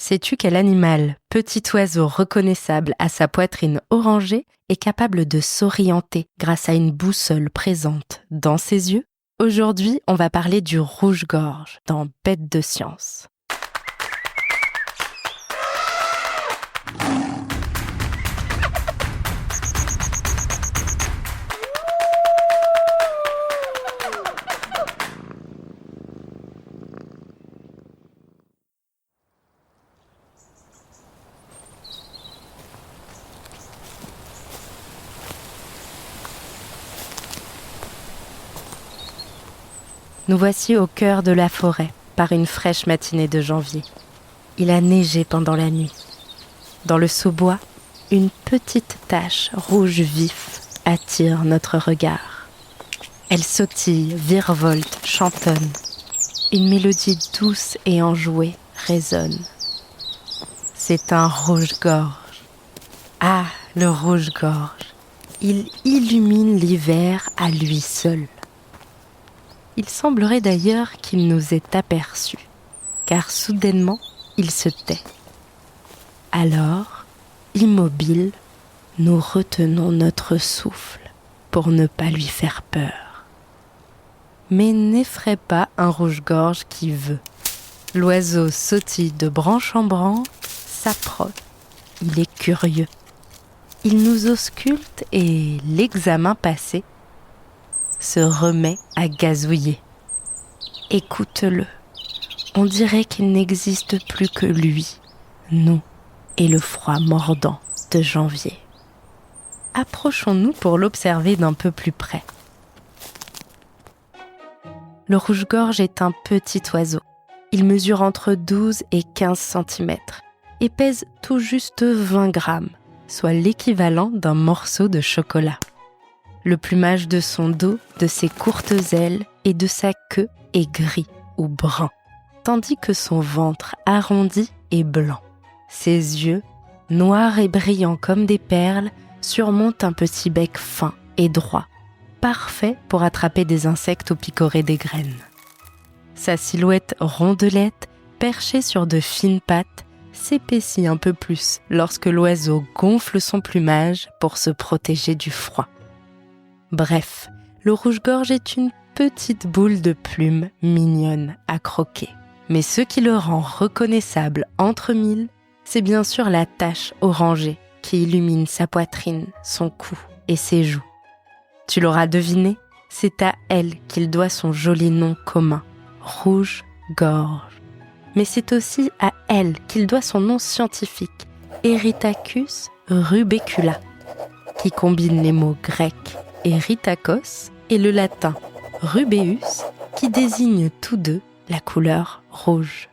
Sais-tu quel animal, petit oiseau reconnaissable à sa poitrine orangée, est capable de s'orienter grâce à une boussole présente dans ses yeux? Aujourd'hui, on va parler du rouge-gorge dans Bête de science. Nous voici au cœur de la forêt, par une fraîche matinée de janvier. Il a neigé pendant la nuit. Dans le sous-bois, une petite tache rouge vif attire notre regard. Elle sautille, virevolte, chantonne. Une mélodie douce et enjouée résonne. C'est un rouge-gorge. Ah, le rouge-gorge. Il illumine l'hiver à lui seul. Il semblerait d'ailleurs qu'il nous ait aperçus, car soudainement, il se tait. Alors, immobile, nous retenons notre souffle pour ne pas lui faire peur. Mais n'effraie pas un rouge-gorge qui veut. L'oiseau sautille de branche en branche, s'approche. Il est curieux. Il nous ausculte et, l'examen passé, se remet à gazouiller. Écoute-le. On dirait qu'il n'existe plus que lui, nous et le froid mordant de janvier. Approchons-nous pour l'observer d'un peu plus près. Le rouge-gorge est un petit oiseau. Il mesure entre 12 et 15 cm et pèse tout juste 20 grammes, soit l'équivalent d'un morceau de chocolat. Le plumage de son dos, de ses courtes ailes et de sa queue est gris ou brun, tandis que son ventre arrondi est blanc. Ses yeux, noirs et brillants comme des perles, surmontent un petit bec fin et droit, parfait pour attraper des insectes ou picorer des graines. Sa silhouette rondelette, perchée sur de fines pattes, s'épaissit un peu plus lorsque l'oiseau gonfle son plumage pour se protéger du froid. Bref, le rouge-gorge est une petite boule de plumes mignonne à croquer. Mais ce qui le rend reconnaissable entre mille, c'est bien sûr la tache orangée qui illumine sa poitrine, son cou et ses joues. Tu l'auras deviné, c'est à elle qu'il doit son joli nom commun, rouge-gorge. Mais c'est aussi à elle qu'il doit son nom scientifique, Erythacus rubecula, qui combine les mots grecs Erythakos et le latin rubeus, qui désignent tous deux la couleur rouge.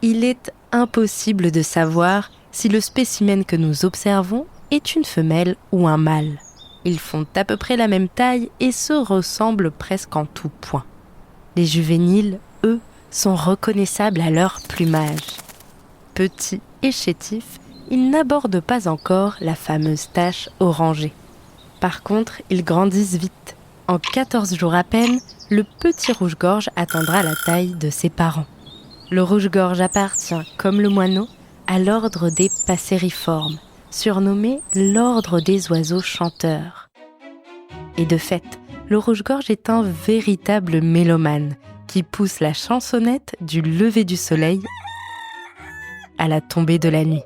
Il est impossible de savoir si le spécimen que nous observons est une femelle ou un mâle. Ils font à peu près la même taille et se ressemblent presque en tout point. Les juvéniles, eux, sont reconnaissables à leur plumage. Petits et chétifs, ils n'abordent pas encore la fameuse tache orangée. Par contre, ils grandissent vite. En 14 jours à peine, le petit rouge-gorge atteindra la taille de ses parents. Le rouge-gorge appartient, comme le moineau, à l'ordre des passeriformes, surnommé l'ordre des oiseaux chanteurs. Et de fait, le rouge-gorge est un véritable mélomane qui pousse la chansonnette du lever du soleil à la tombée de la nuit.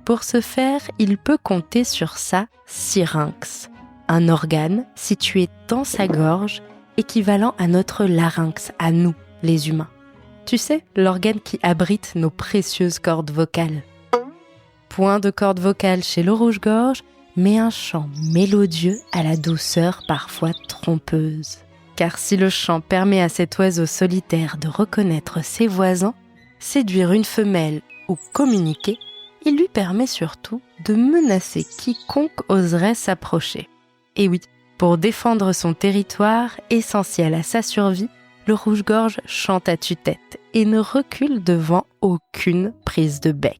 Pour ce faire, il peut compter sur sa syrinx, un organe situé dans sa gorge, équivalent à notre larynx, à nous, les humains. Tu sais, l'organe qui abrite nos précieuses cordes vocales. Point de cordes vocales chez le rouge-gorge, mais un chant mélodieux à la douceur parfois trompeuse. Car si le chant permet à cet oiseau solitaire de reconnaître ses voisins, séduire une femelle ou communiquer, il lui permet surtout de menacer quiconque oserait s'approcher. Et oui, pour défendre son territoire, essentiel à sa survie, le rouge-gorge chante à tue-tête et ne recule devant aucune prise de bec.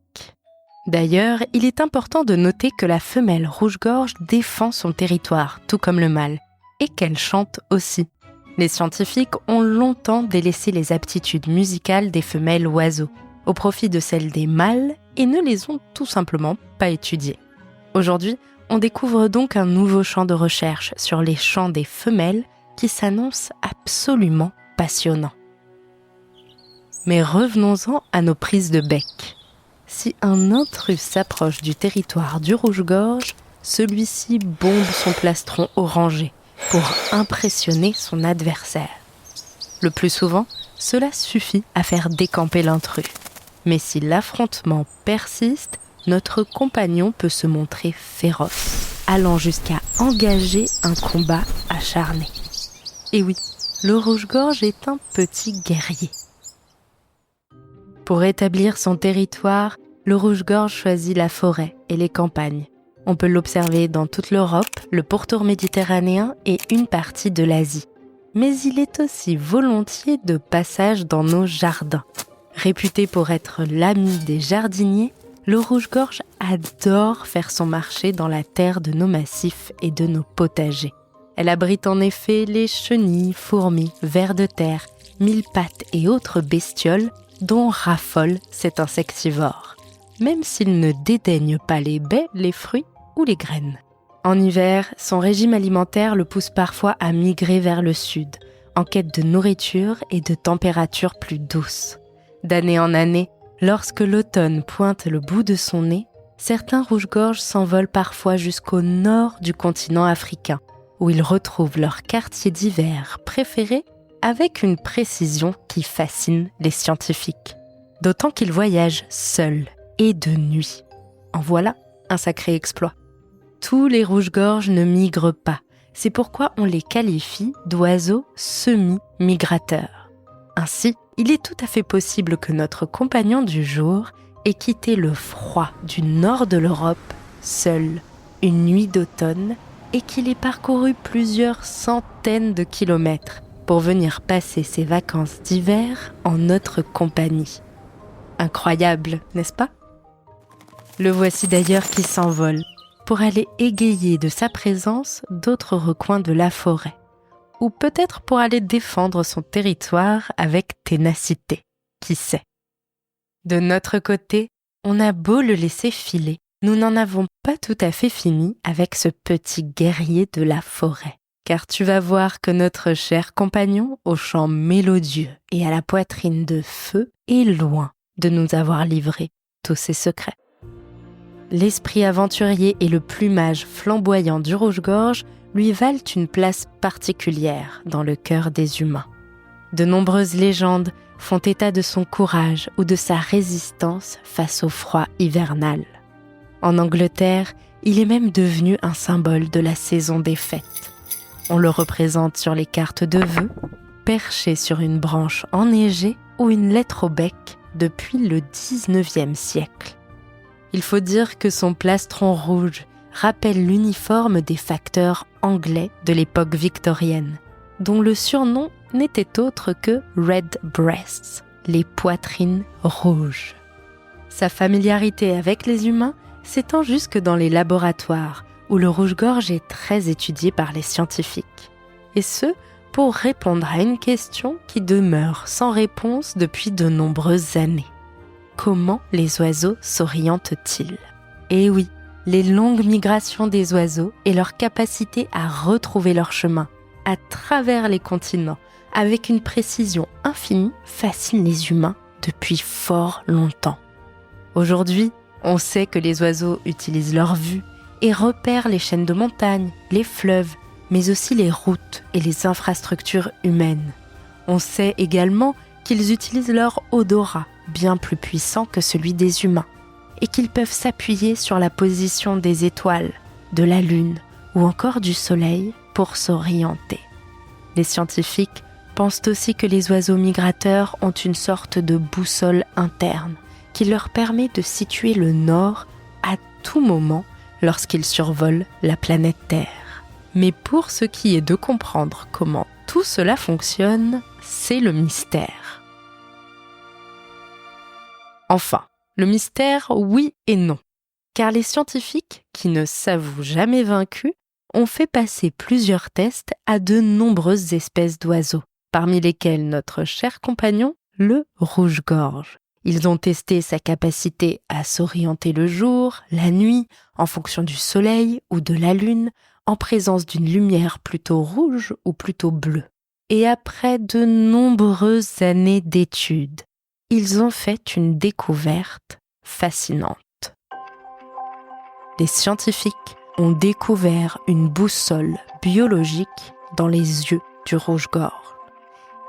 D'ailleurs, il est important de noter que la femelle rouge-gorge défend son territoire, tout comme le mâle, et qu'elle chante aussi. Les scientifiques ont longtemps délaissé les aptitudes musicales des femelles oiseaux, au profit de celles des mâles, et ne les ont tout simplement pas étudiées. Aujourd'hui, on découvre donc un nouveau champ de recherche sur les chants des femelles qui s'annonce absolument passionnant. Mais revenons-en à nos prises de bec. Si un intrus s'approche du territoire du rouge-gorge, celui-ci bombe son plastron orangé pour impressionner son adversaire. Le plus souvent, cela suffit à faire décamper l'intrus. Mais si l'affrontement persiste, notre compagnon peut se montrer féroce, allant jusqu'à engager un combat acharné. Et oui, le rouge-gorge est un petit guerrier. Pour établir son territoire, le rouge-gorge choisit la forêt et les campagnes. On peut l'observer dans toute l'Europe, le pourtour méditerranéen et une partie de l'Asie. Mais il est aussi volontiers de passage dans nos jardins. Réputé pour être l'ami des jardiniers, le rouge-gorge adore faire son marché dans la terre de nos massifs et de nos potagers. Elle abrite en effet les chenilles, fourmis, vers de terre, mille-pattes et autres bestioles dont raffole cet insectivore, même s'il ne dédaigne pas les baies, les fruits ou les graines. En hiver, son régime alimentaire le pousse parfois à migrer vers le sud, en quête de nourriture et de températures plus douces. D'année en année, lorsque l'automne pointe le bout de son nez, certains rouges-gorges s'envolent parfois jusqu'au nord du continent africain, où ils retrouvent leur quartier d'hiver préféré avec une précision qui fascine les scientifiques. D'autant qu'ils voyagent seuls et de nuit. En voilà un sacré exploit. Tous les rouges-gorges ne migrent pas, c'est pourquoi on les qualifie d'oiseaux semi-migrateurs. Ainsi, il est tout à fait possible que notre compagnon du jour ait quitté le froid du nord de l'Europe seul une nuit d'automne et qu'il ait parcouru plusieurs centaines de kilomètres pour venir passer ses vacances d'hiver en notre compagnie. Incroyable, n'est-ce pas ? Le voici d'ailleurs qui s'envole pour aller égayer de sa présence d'autres recoins de la forêt, ou peut-être pour aller défendre son territoire avec ténacité, qui sait. De notre côté, on a beau le laisser filer, nous n'en avons pas tout à fait fini avec ce petit guerrier de la forêt. Car tu vas voir que notre cher compagnon, au chant mélodieux et à la poitrine de feu, est loin de nous avoir livré tous ses secrets. L'esprit aventurier et le plumage flamboyant du rouge-gorge lui valent une place particulière dans le cœur des humains. De nombreuses légendes font état de son courage ou de sa résistance face au froid hivernal. En Angleterre, il est même devenu un symbole de la saison des fêtes. On le représente sur les cartes de vœux, perché sur une branche enneigée ou une lettre au bec depuis le XIXe siècle. Il faut dire que son plastron rouge rappelle l'uniforme des facteurs anglais de l'époque victorienne, dont le surnom n'était autre que Red Breasts, les poitrines rouges. Sa familiarité avec les humains s'étend jusque dans les laboratoires, où le rouge-gorge est très étudié par les scientifiques. Et ce, pour répondre à une question qui demeure sans réponse depuis de nombreuses années. Comment les oiseaux s'orientent-ils ? Eh oui, les longues migrations des oiseaux et leur capacité à retrouver leur chemin à travers les continents avec une précision infinie fascinent les humains depuis fort longtemps. Aujourd'hui, on sait que les oiseaux utilisent leur vue et repèrent les chaînes de montagnes, les fleuves, mais aussi les routes et les infrastructures humaines. On sait également qu'ils utilisent leur odorat, bien plus puissant que celui des humains, et qu'ils peuvent s'appuyer sur la position des étoiles, de la lune ou encore du soleil pour s'orienter. Les scientifiques pensent aussi que les oiseaux migrateurs ont une sorte de boussole interne qui leur permet de situer le nord à tout moment lorsqu'ils survolent la planète Terre. Mais pour ce qui est de comprendre comment tout cela fonctionne, c'est le mystère. Enfin, Le mystère, oui et non. Car les scientifiques, qui ne s'avouent jamais vaincus, ont fait passer plusieurs tests à de nombreuses espèces d'oiseaux, parmi lesquels notre cher compagnon, le rouge-gorge. Ils ont testé sa capacité à s'orienter le jour, la nuit, en fonction du soleil ou de la lune, en présence d'une lumière plutôt rouge ou plutôt bleue. Et après de nombreuses années d'études, ils ont fait une découverte fascinante. Les scientifiques ont découvert une boussole biologique dans les yeux du rouge-gorge.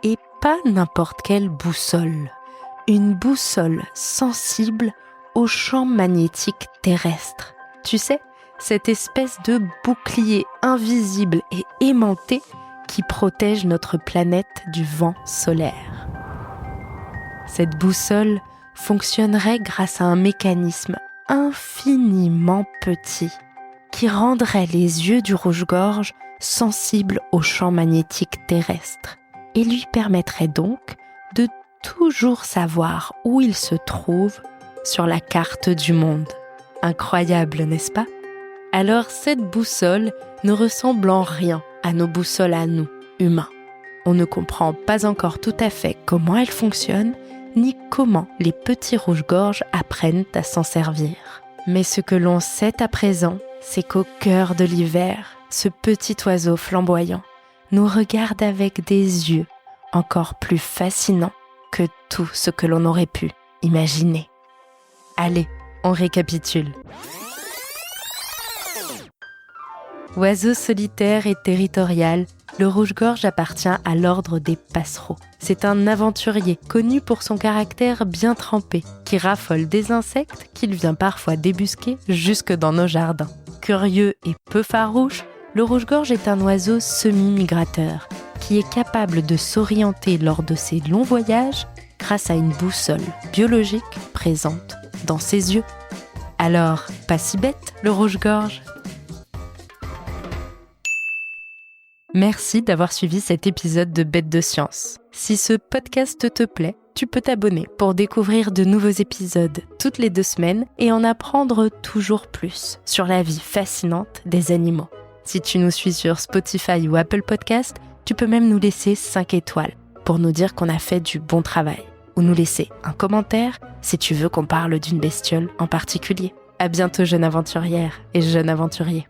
Et pas n'importe quelle boussole. Une boussole sensible au champ magnétique terrestre. Tu sais, cette espèce de bouclier invisible et aimanté qui protège notre planète du vent solaire. Cette boussole fonctionnerait grâce à un mécanisme infiniment petit qui rendrait les yeux du rouge-gorge sensibles au champ magnétique terrestre et lui permettrait donc de toujours savoir où il se trouve sur la carte du monde. Incroyable, n'est-ce pas? Alors cette boussole ne ressemble en rien à nos boussoles à nous, humains. On ne comprend pas encore tout à fait comment elle fonctionne, ni comment les petits rouges-gorges apprennent à s'en servir. Mais ce que l'on sait à présent, c'est qu'au cœur de l'hiver, ce petit oiseau flamboyant nous regarde avec des yeux encore plus fascinants que tout ce que l'on aurait pu imaginer. Allez, on récapitule. Oiseau solitaire et territorial, le rouge-gorge appartient à l'ordre des passereaux. C'est un aventurier connu pour son caractère bien trempé, qui raffole des insectes qu'il vient parfois débusquer jusque dans nos jardins. Curieux et peu farouche, le rouge-gorge est un oiseau semi-migrateur, qui est capable de s'orienter lors de ses longs voyages grâce à une boussole biologique présente dans ses yeux. Alors, pas si bête, le rouge-gorge. Merci d'avoir suivi cet épisode de Bête de Science. Si ce podcast te plaît, tu peux t'abonner pour découvrir de nouveaux épisodes toutes les 2 semaines et en apprendre toujours plus sur la vie fascinante des animaux. Si tu nous suis sur Spotify ou Apple Podcast, tu peux même nous laisser 5 étoiles pour nous dire qu'on a fait du bon travail. Ou nous laisser un commentaire si tu veux qu'on parle d'une bestiole en particulier. À bientôt, jeune aventurière et jeune aventurier.